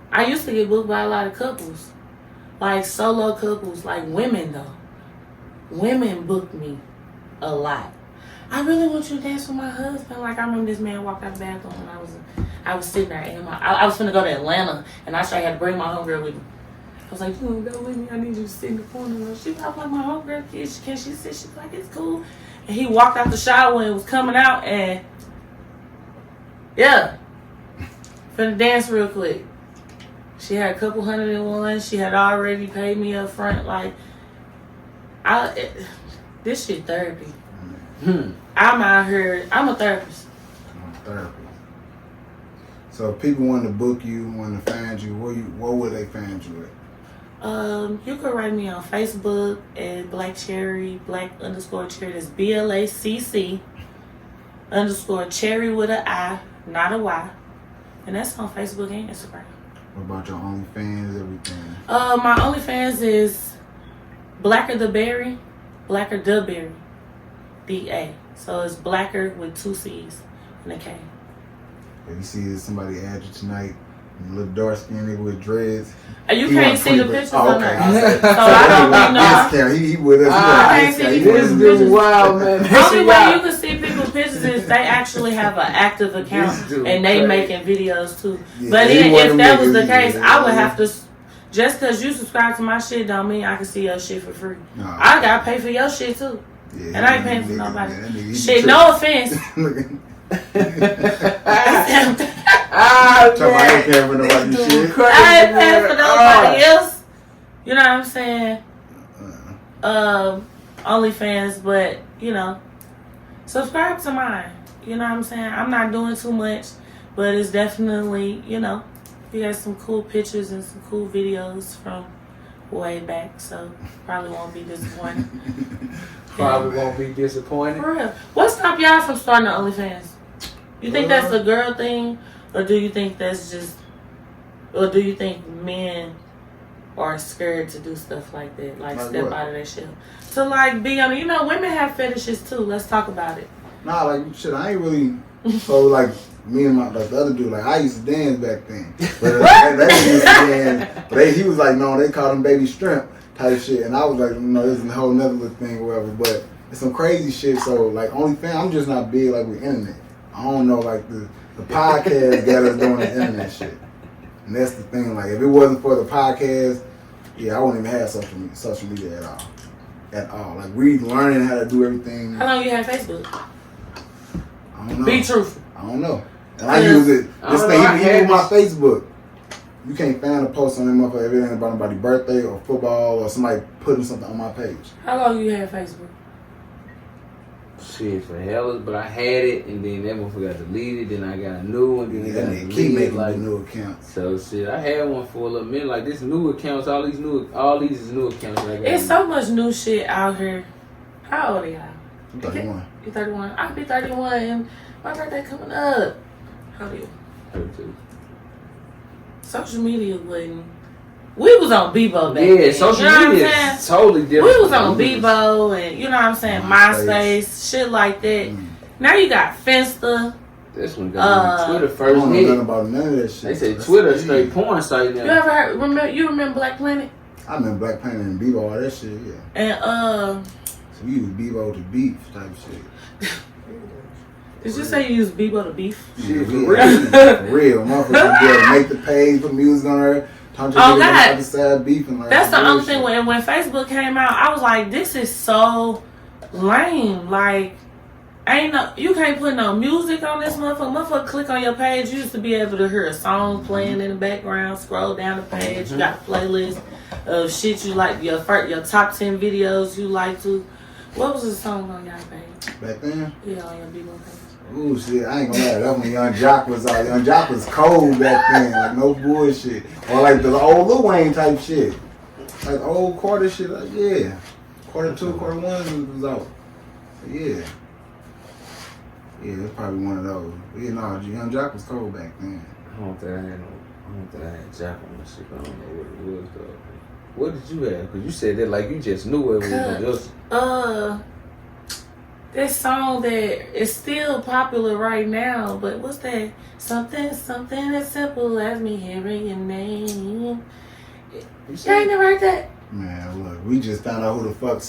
I used to get booked by a lot of couples, like solo couples, like women though. Women booked me a lot. I really want you to dance with my husband. Like, I remember this man walked out the bathroom when I was sitting there, and I was finna go to Atlanta, and I had to bring my homegirl with me. I was like, you wanna go with me? I need you to sit in the corner. I was like, my homegirl, can she sit? She's like, it's cool. And he walked out the shower and was coming out, and yeah, finna dance real quick. She had a couple $101. She had already paid me up front. Like, this shit therapy. I'm out here. I'm a therapist. Therapy. So if people want to book you, want to find you, what would they find you at? You can write me on Facebook at Blacc Cherri, Blacc_Cherri. That's BLACC_Cherri with an I, not a Y. And that's on Facebook and Instagram. What about your OnlyFans, everything? My OnlyFans is Blacker the Berry, Blacker the Berry, DA. So it's Blacker with 2 C's and a K. If you see somebody add you tonight, a little dark skinned nigga with dreads. You can't see the pictures on there. Okay. So I don't know. Discount. He with us. I can't see this dude wild, man. The only way you can see people's pictures is they actually have an active account and they making videos too. Yeah, but then if that was the case, I would have to. Just because you subscribe to my shit don't mean I can see your shit for free. Nah, I gotta pay for your shit too. Yeah, And I ain't paying for nigga, nobody. man, Shit, no offense. Talking about I ain't paying for nobody shit. I ain't paying for nobody else. You know what I'm saying? OnlyFans, but you know, subscribe to mine. You know what I'm saying? I'm not doing too much, but it's definitely, you know, you got some cool pictures and some cool videos from way back, so probably won't be disappointed. Probably won't be disappointed. For real. What stopped y'all from starting the OnlyFans? You think that's a girl thing, or do you think that's just, or do you think men are scared to do stuff like that, like step what? out of their shell? To like be on, you know, women have fetishes too. Let's talk about it. Nah, like shit, I ain't really. So like me and the other dude, like I used to dance back then, but they used to dance. But he was like, no, they called him baby shrimp type shit, and I was like, no, this is a whole nother little thing, or whatever. But it's some crazy shit. So like OnlyFans, I'm just not big like with internet. I don't know, like the podcast got us doing the internet shit, and that's the thing. Like if it wasn't for the podcast, yeah, I wouldn't even have social media at all. Like we learning how to do everything. How long you had Facebook? I don't know. Be truthful. I don't know. And I use it. This thing, even my Facebook, you can't find a post on that motherfucker if it ain't about anybody's birthday or football or somebody putting something on my page. How long you had Facebook? shit for hell, but I had it, and then that motherfucker got deleted. Then I got a new one. Then it got keep deleted. making Like the new accounts. so, shit. I had one for a little minute. Like this new accounts, all these is new accounts that I got. It's so much new shit out here. How old are y'all? I'm 31. You 31? I'll be 31 and my birthday coming up. How old are you? 32. Social media wasn't. We was on Bebo back then. Yeah, social you know media what I'm is saying? totally different. We was on Bebo and you know what I'm saying, MySpace, shit like that. Now you got Finsta. This one got Twitter first I don't know hit. nothing about none of that shit. They say That's Twitter crazy. straight porn site now. You ever heard? Remember Black Planet? I remember Black Planet and Bebo, all that shit, yeah. And So you was Bebo to beef type shit. did you say you use Bebo to beef? Shit, for Yeah, real. for real. Motherfuckers be able to make the page, put music on there, talk to Oh, people on the God. other side beefing. Like, That's the only bullshit. thing. When Facebook came out, I was like, this is so lame. Like, you can't put no music on this motherfucker. Motherfucker, click on your page. You used to be able to hear a song playing in the background. Scroll down the page. You got a playlist of shit you like. Your top 10 videos you like to. What was the song on y'all page? Back then? Yeah, on your Bebo page. Ooh, shit, I ain't gonna lie. That when Young Jock was out. Young Jock was cold back then. Like, no bullshit. Or like the old Lil Wayne type shit. Like old quarter shit. Like, yeah. Quarter 2, quarter 1 was out. So, yeah. Yeah, it's probably one of those. But yeah, no, Young Jock was cold back then. I don't think I had Jack on my shit. I don't know what it was though. What did you have? Because you said that like you just knew it was just. This song that is still popular right now, but what's that? Something as simple as me hearing your name. You ain't never heard that? Man, look, we just found out who the fuck,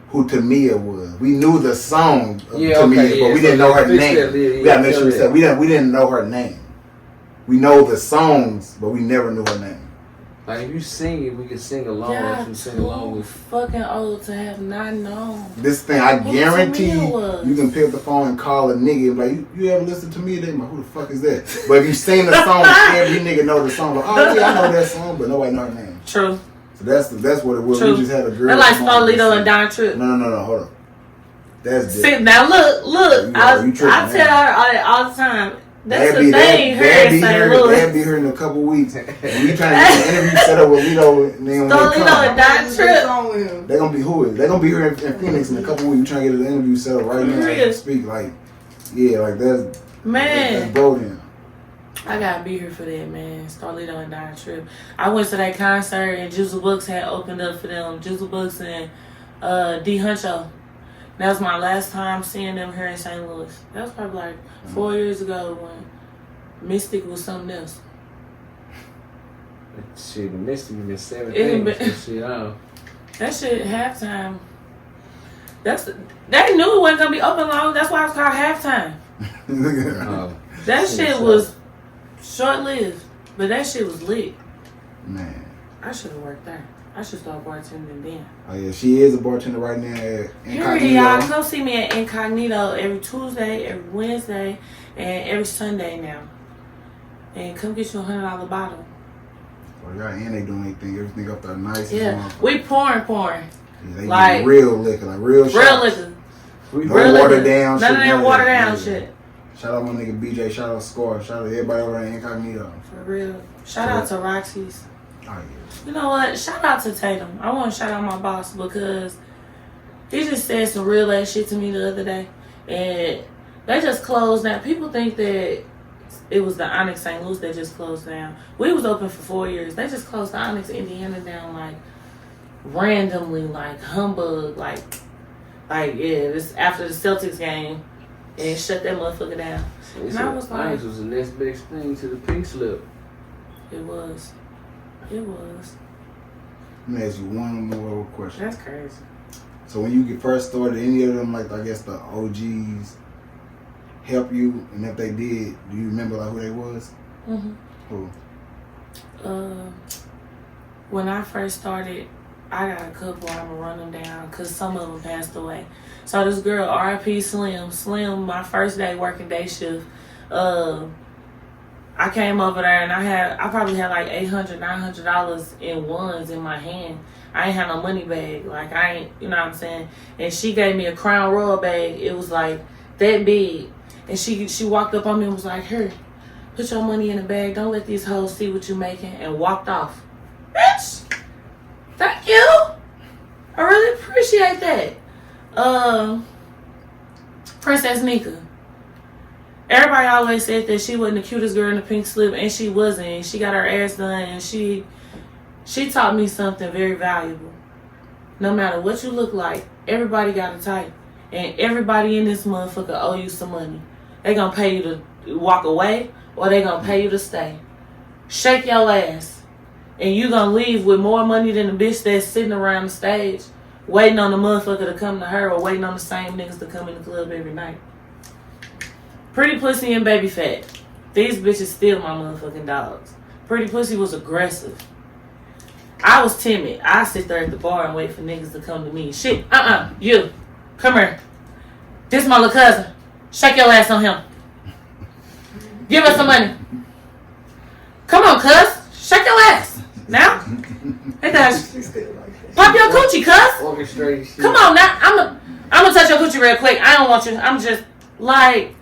who Tamia was. We knew the song of Yeah, Tamia, okay, but yeah, we so didn't know her fix name. that, We gotta make sure we said we didn't know her name. We know the songs, but we never knew her name. Like if you sing it, we can sing along. If you sing along with. Fucking old to have not known. This thing, I Who guarantee Tamia was? you can pick up the phone and call a nigga and be like, you ever listen to me? They like, who the fuck is that? But if you sing the song, every nigga know the song. Like, oh yeah, I know that song, but nobody know her name. True. So that's what it was. True. We just had a girl. That's like Starlito and Don Tripp. No, hold up. That's different. See, now look. I tell her all the time. That's the thing. Her in St. Louis. They'll be here in a couple weeks. And we trying to get an interview set up with Lito and then Starlito and Don Tripp. they're gonna be who? They're gonna be here in Phoenix in a couple weeks. We trying to get an interview set up right now. Really? Speak like, yeah, like that's Man. bro then. I gotta be here for that, man. Starlito and Don Tripp. I went to that concert and Jizzle Books had opened up for them. Jizzle Books and D Huncho. That was my last time seeing them here in St. Louis. That was probably like 4 years ago when Mystic was something else. Shit, the Mystic been 17. It That shit halftime. They knew it wasn't gonna be open long. That's why it was called halftime. That shit was short lived, but that shit was lit. Man. I should have worked there. I should start bartending then. Oh yeah, she is a bartender right now at Here, y'all, come see me at Incognito every Tuesday, every Wednesday, and every Sunday now. And come get you $100 bottle. Oh y'all ain't they doing everything up there nice. Yeah, we pouring. Yeah, they like get real liquor, like real liquor. No Real watered liquor. down None shit. of that watered down shit. Shout out my nigga BJ, shout out Score, shout out everybody over at Incognito. For real. Shout out to Roxy's. Oh yeah. You know what? Shout out to Tatum. I want to shout out my boss because he just said some real ass shit to me the other day. And they just closed down. People think that it was the Onyx St. Louis that just closed down. We was open for 4 years. They just closed the Onyx Indiana down like randomly, like humbug, like yeah, this after the Celtics game and shut that motherfucker down. So and I was like, Onyx was the next best thing to the pink slip. It was. Let me ask you one more question. That's crazy. So when you get first started, any of them, like I guess the OGs, help you? And if they did, do you remember like who they was? Mm-hmm. Who? When I first started, I got a couple. I'm gonna run them down because some of them passed away. So this girl, R.I.P. Slim, my first day working day shift. I came over there and I probably had like $800, $900 in ones in my hand. I ain't had no money bag. Like, I ain't, you know what I'm saying? And she gave me a Crown Royal bag. It was like that big. And she walked up on me and was like, here, put your money in the bag. Don't let these hoes see what you making. And walked off. Bitch, thank you. I really appreciate that. Princess Nika. Everybody always said that she wasn't the cutest girl in the pink slip, and she wasn't. She got her ass done, and she taught me something very valuable. No matter what you look like, everybody got a type. And everybody in this motherfucker owe you some money. They gonna pay you to walk away, or they gonna pay you to stay. Shake your ass. And you gonna leave with more money than the bitch that's sitting around the stage, waiting on the motherfucker to come to her, or waiting on the same niggas to come in the club every night. Pretty Pussy and Baby Fat. These bitches still my motherfucking dogs. Pretty Pussy was aggressive. I was timid. I sit there at the bar and wait for niggas to come to me. Shit, you. Come here. This my little cousin. Shake your ass on him. Give us some money. Come on, cuz. Shake your ass. Now? Hey, guys. Pop your coochie, cuz. Come on, now. I'm gonna touch your coochie real quick. I don't want you. I'm just, like,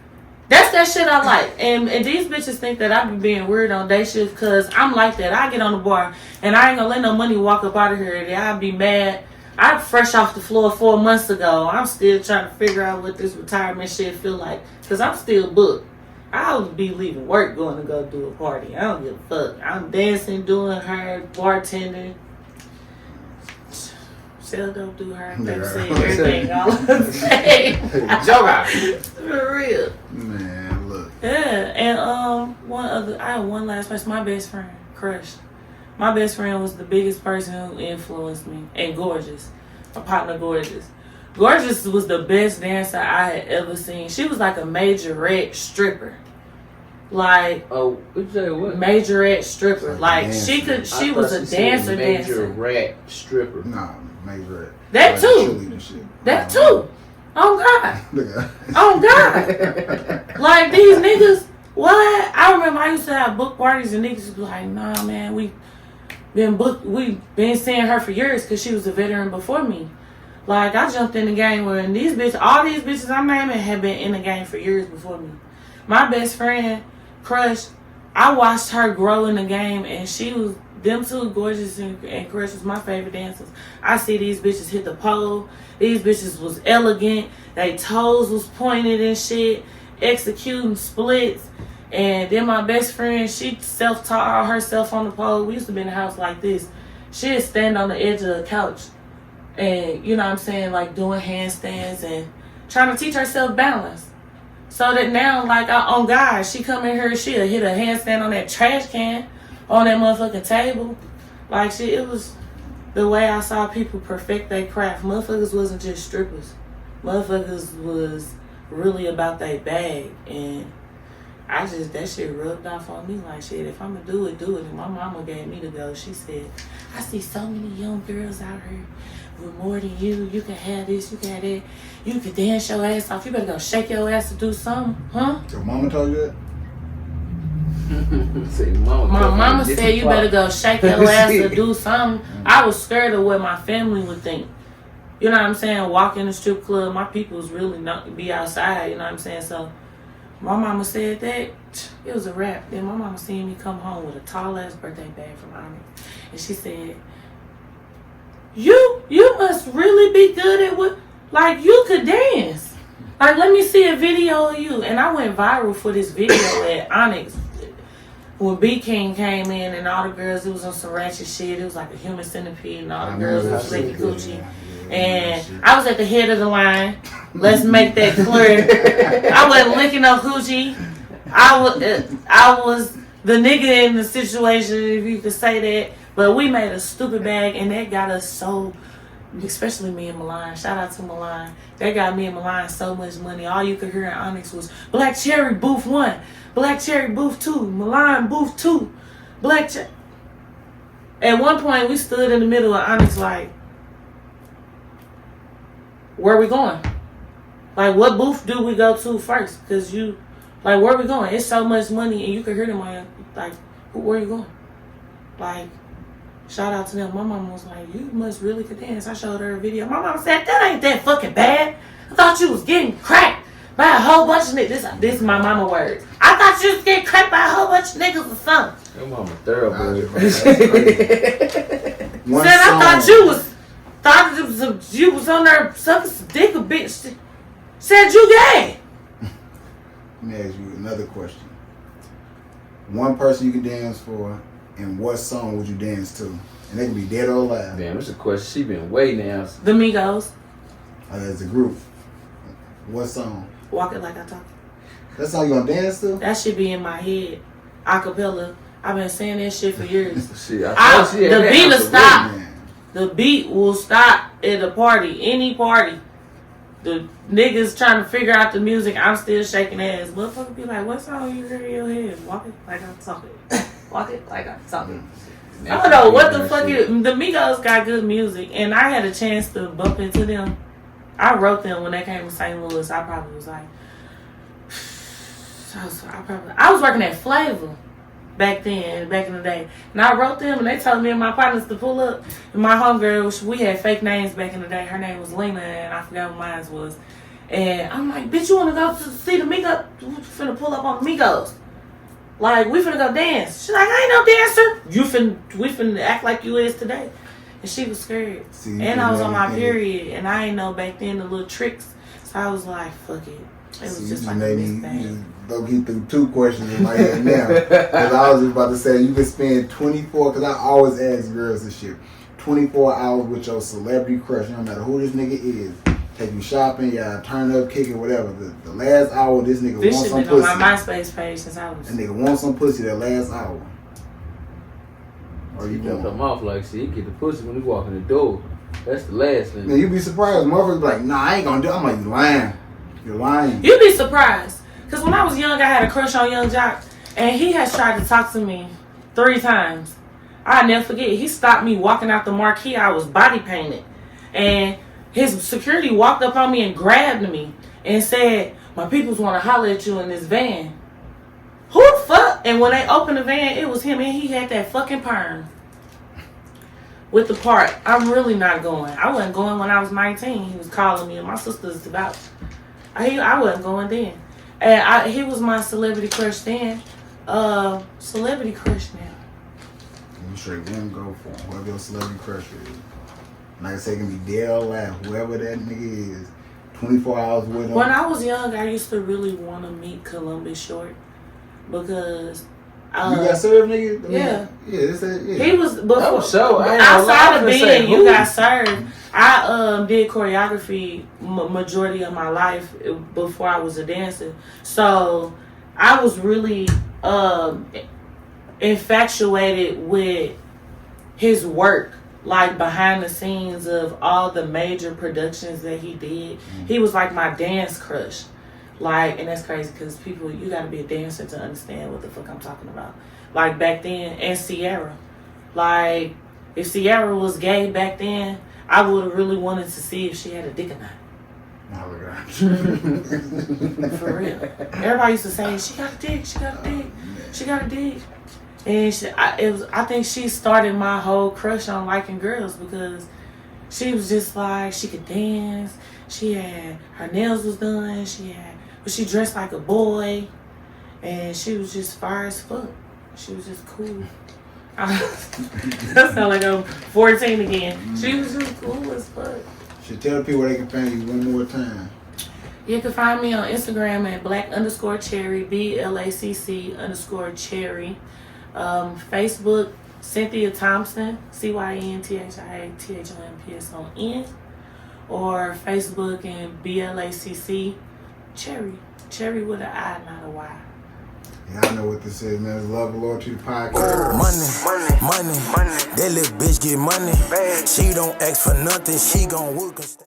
that's that shit I like. And these bitches think that I be being weird on day shift because I'm like that. I get on the bar and I ain't gonna let no money walk up out of here. I'll be mad. I'm fresh off the floor 4 months ago. I'm still trying to figure out what this retirement shit feel like because I'm still booked. I'll be leaving work going to go do a party. I don't give a fuck. I'm dancing, doing her, bartending. Shell don't do her. I'm saying everything all the same. Joke. For real. Man, look. Yeah, and I have one last person. My best friend, Crush. My best friend was the biggest person who influenced me. And Gorgeous. My partner, Gorgeous. Gorgeous was the best dancer I had ever seen. She was like a majorette stripper. Like, what you say? What? Majorette stripper. Like, dancer. she was a dancer. Majorette stripper. Nah, majorette. That too. Cheerleader shit. That too. Oh God. Look at Oh God. Like these niggas. What? I remember I used to have book parties and niggas would be like, nah, man, we been seeing her for years because she was a veteran before me. Like, I jumped in the game where all these bitches I'm naming had been in the game for years before me. My best friend, Crush, I watched her grow in the game, and she was, them two, Gorgeous and Crush, was my favorite dancers. I see these bitches hit the pole. These bitches was elegant. They toes was pointed and shit, executing splits. And then my best friend, she self-taught herself on the pole. We used to be in the house like this. She'd stand on the edge of the couch and, you know what I'm saying, like doing handstands and trying to teach herself balance. So that now, like, on God, she come in here, she'll hit a handstand on that trash can, on that motherfucking table. Like, it was the way I saw people perfect their craft. Motherfuckers wasn't just strippers. Motherfuckers was really about their bag. And that shit rubbed off on me like, shit, if I'm gonna do it, do it. And my mama gave me the go. She said, I see so many young girls out here with more than you. You can have this, you can have that. You can dance your ass off. You better go shake your ass to do something, huh? Your mama told you that? My mama said you better go shake your ass to do something. I was scared of what my family would think. You know what I'm saying? Walk in the strip club, my people was really not be outside, you know what I'm saying? So my mama said that, it was a wrap. Then my mama seen me come home with a tall ass birthday bag from Onyx. And she said, You must really be good at what, like, you could dance. Like, let me see a video of you. And I went viral for this video at Onyx. When B King came in and all the girls, it was on some ratchet shit. It was like a human centipede and all the girls was licking coochie. And I was at the head of the line. Let's make that clear. I wasn't licking no coochie. I was the nigga in the situation, if you could say that. But we made a stupid bag, and that got us so, especially me and Milan. Shout out to Milan. That got me and Milan so much money. All you could hear in Onyx was Blacc Cherri booth 1, Blacc Cherri booth 2, Milan booth 2, Blacc Cherri. At one point, we stood in the middle of Onyx like, where we going? Like, what booth do we go to first? Because Like, where we going? It's so much money, and you can hear them on, like, where you going? Like, shout out to them. My mama was like, you must really could dance. I showed her a video. My mama said, that ain't that fucking bad. I thought you was getting cracked by a whole bunch of niggas. This is my mama words. I thought you was getting cracked by a whole bunch of niggas or something. Your mama thoroughbred. Said I thought you was on there sucking some dick a bitch. Said you gay. Let me ask you another question. One person you can dance for, and what song would you dance to? And they can be dead or alive. Damn, that's a question she been waiting on. The Migos. As a group. What song? Walk It Like I Talk. That song you gonna dance to? That shit be in my head. Acapella. I've been saying that shit for years. Shit, The beat will stop. The beat will stop at a party. Any party. The niggas trying to figure out the music. I'm still shaking ass. Motherfucker be like, what song you hear in your head? Walk it like I'm talking. Walk it like I'm talking. I don't know what the fuck it. The Migos got good music, and I had a chance to bump into them. I wrote them when they came to St. Louis. I probably was like, I was working at Flavor back then, back in the day, and I wrote them, and they told me and my partners to pull up. And my homegirl, we had fake names back in the day. Her name was Lena, and I forgot what mine was. And I'm like, bitch, you want to go to see the Migos? We finna pull up on the Migos. Like, we finna go dance. She's like, I ain't no dancer. We finna act like you is today. And she was scared. See, and I was on my period, and I ain't know back then the little tricks. So I was like, fuck it. It was just like a misbang. You just don't get through 2 questions in my head now. Because I was just about to say, you can spend 24, because I always ask girls this shit, 24 hours with your celebrity crush, no matter who this nigga is. Take you shopping, y'all turn up, kicking, whatever. The last hour, this nigga wants some pussy. This shit been on my MySpace page since I was... That nigga wants some pussy that last hour. Or you don't come off like shit. He get the pussy when he walk in the door. That's the last thing. Man, you be surprised. Motherfuckers be like, nah, I ain't gonna do it. I'm like, you lying. You're lying. You'd be surprised. Because when I was young, I had a crush on Young Jock. And he has tried to talk to me 3 times. I'll never forget. He stopped me walking out the marquee. I was body painted. And his security walked up on me and grabbed me and said, my peoples want to holler at you in this van. Who the fuck? And when they opened the van, it was him, and he had that fucking perm. With the part, I'm really not going. I wasn't going when I was 19. He was calling me, and my sister's about. I wasn't going then. And he was my celebrity crush then. Celebrity crush now. You straight them go for him. Whoever your celebrity crush is. Like I say, it can be dead or alive. Whoever that nigga is. 24 hours with him. When I was young, I used to really want to meet Columbus Short. Because you got served, nigga? Yeah. This is, yeah. He was before. That was so. Outside of being you got served, I did choreography majority of my life before I was a dancer. So I was really infatuated with his work, like behind the scenes of all the major productions that he did. He was like my dance crush. Like, and that's crazy because people, you gotta be a dancer to understand what the fuck I'm talking about. Like back then, and Sierra. Like, if Sierra was gay back then, I would have really wanted to see if she had a dick or not. Oh my God. For real. Everybody used to say, she got a dick, she got a dick, she got a dick. And I think she started my whole crush on liking girls because she was just like, she could dance, she had, her nails was done, but she dressed like a boy, and she was just fire as fuck. She was just cool. That sound like I'm 14 again. She was just cool as fuck. Should tell people where they can find you one more time. You can find me on Instagram at Blacc_Cherri, BLACC_Cherry. Facebook, Cynthia Thompson, CYNTHIATHOMPSON, or Facebook and BLACC Cherry. Cherry with an I, not a Y. Y'all know what this is, man. It's Love and Loyalty podcast. Money. That little bitch get money. She don't ask for nothing. She gon' work and